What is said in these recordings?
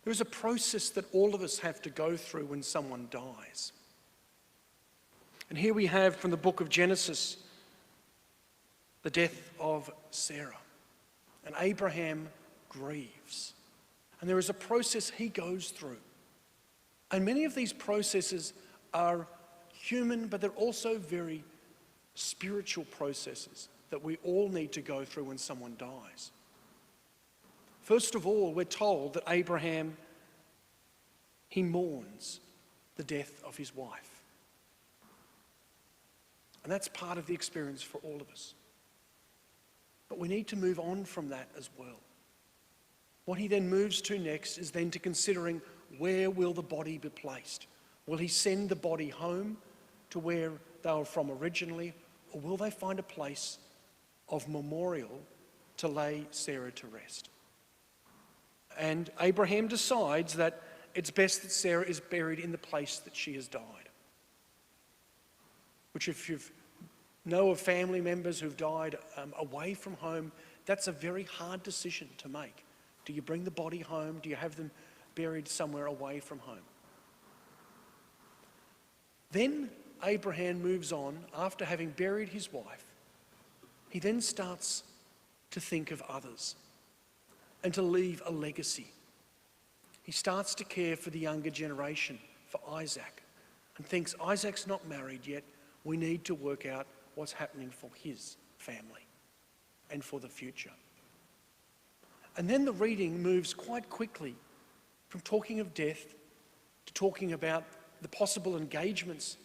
There is a process that all of us have to go through when someone dies. And here we have from the book of Genesis, the death of Sarah. And Abraham grieves. And there is a process he goes through. And many of these processes are human, but they're also very spiritual processes that we all need to go through when someone dies. First of all, we're told that Abraham, he mourns the death of his wife. And that's part of the experience for all of us. But we need to move on from that as well. What he then moves to next is then to considering, where will the body be placed? Will he send the body home to where they were from originally, or will they find a place of memorial to lay Sarah to rest? And Abraham decides that it's best that Sarah is buried in the place that she has died. Which, if you know of family members who've died away from home, that's a very hard decision to make. Do you bring the body home? Do you have them buried somewhere away from home? Then Abraham moves on. After having buried his wife, he then starts to think of others and to leave a legacy. He starts to care for the younger generation, for Isaac, and thinks, Isaac's not married yet. We need to work out what's happening for his family and for the future. And then the reading moves quite quickly from talking of death to talking about the possible engagements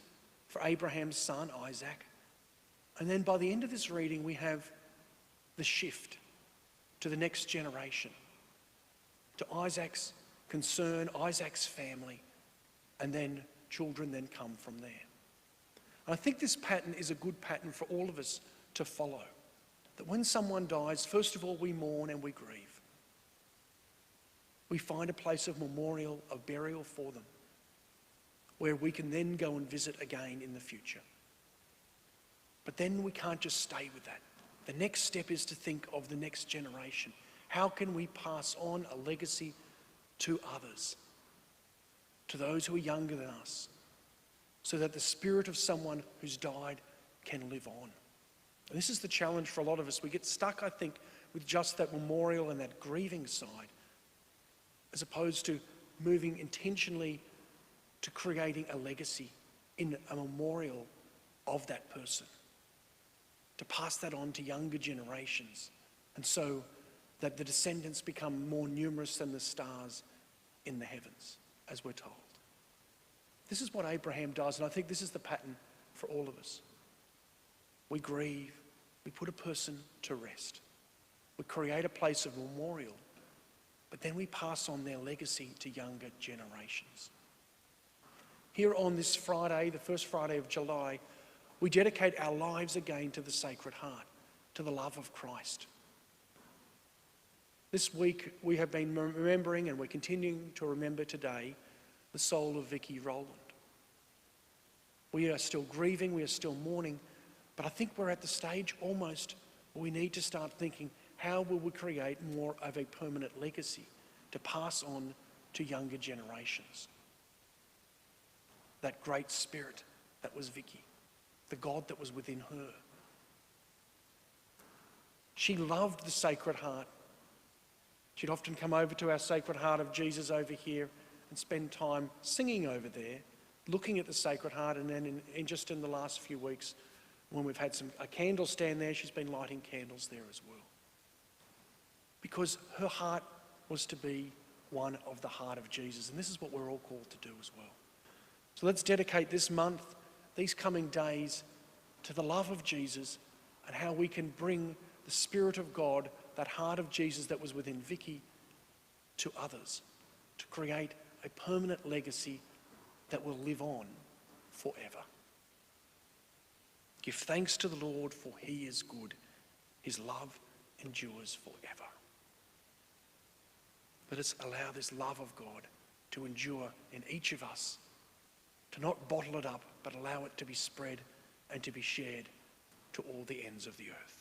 for Abraham's son, Isaac. And then by the end of this reading, we have the shift to the next generation, to Isaac's concern, Isaac's family, and then children then come from there. And I think this pattern is a good pattern for all of us to follow. That when someone dies, first of all, we mourn and we grieve. We find a place of memorial, of burial for them, where we can then go and visit again in the future. But then we can't just stay with that. The next step is to think of the next generation. How can we pass on a legacy to others, to those who are younger than us, so that the spirit of someone who's died can live on? And this is the challenge for a lot of us. We get stuck, I think, with just that memorial and that grieving side, as opposed to moving intentionally to creating a legacy in a memorial of that person, to pass that on to younger generations, and so that the descendants become more numerous than the stars in the heavens, as we're told. This is what Abraham does, and I think this is the pattern for all of us. We grieve, we put a person to rest, we create a place of memorial, but then we pass on their legacy to younger generations. Here on this Friday, the first Friday of July, we dedicate our lives again to the Sacred Heart, to the love of Christ. This week we have been remembering, and we're continuing to remember today, the soul of Vicky Rowland. We are still grieving, we are still mourning, but I think we're at the stage almost where we need to start thinking, how will we create more of a permanent legacy to pass on to younger generations? That great spirit that was Vicky, the God that was within her. She loved the Sacred Heart. She'd often come over to our Sacred Heart of Jesus over here and spend time singing over there, looking at the Sacred Heart, and then just in the last few weeks, when we've had a candle stand there, she's been lighting candles there as well. Because her heart was to be one of the heart of Jesus, and this is what we're all called to do as well. So let's dedicate this month, these coming days, to the love of Jesus and how we can bring the Spirit of God, that heart of Jesus that was within Vicky, to others, to create a permanent legacy that will live on forever. Give thanks to the Lord, for he is good. His love endures forever. Let us allow this love of God to endure in each of us, to not bottle it up, but allow it to be spread and to be shared to all the ends of the earth.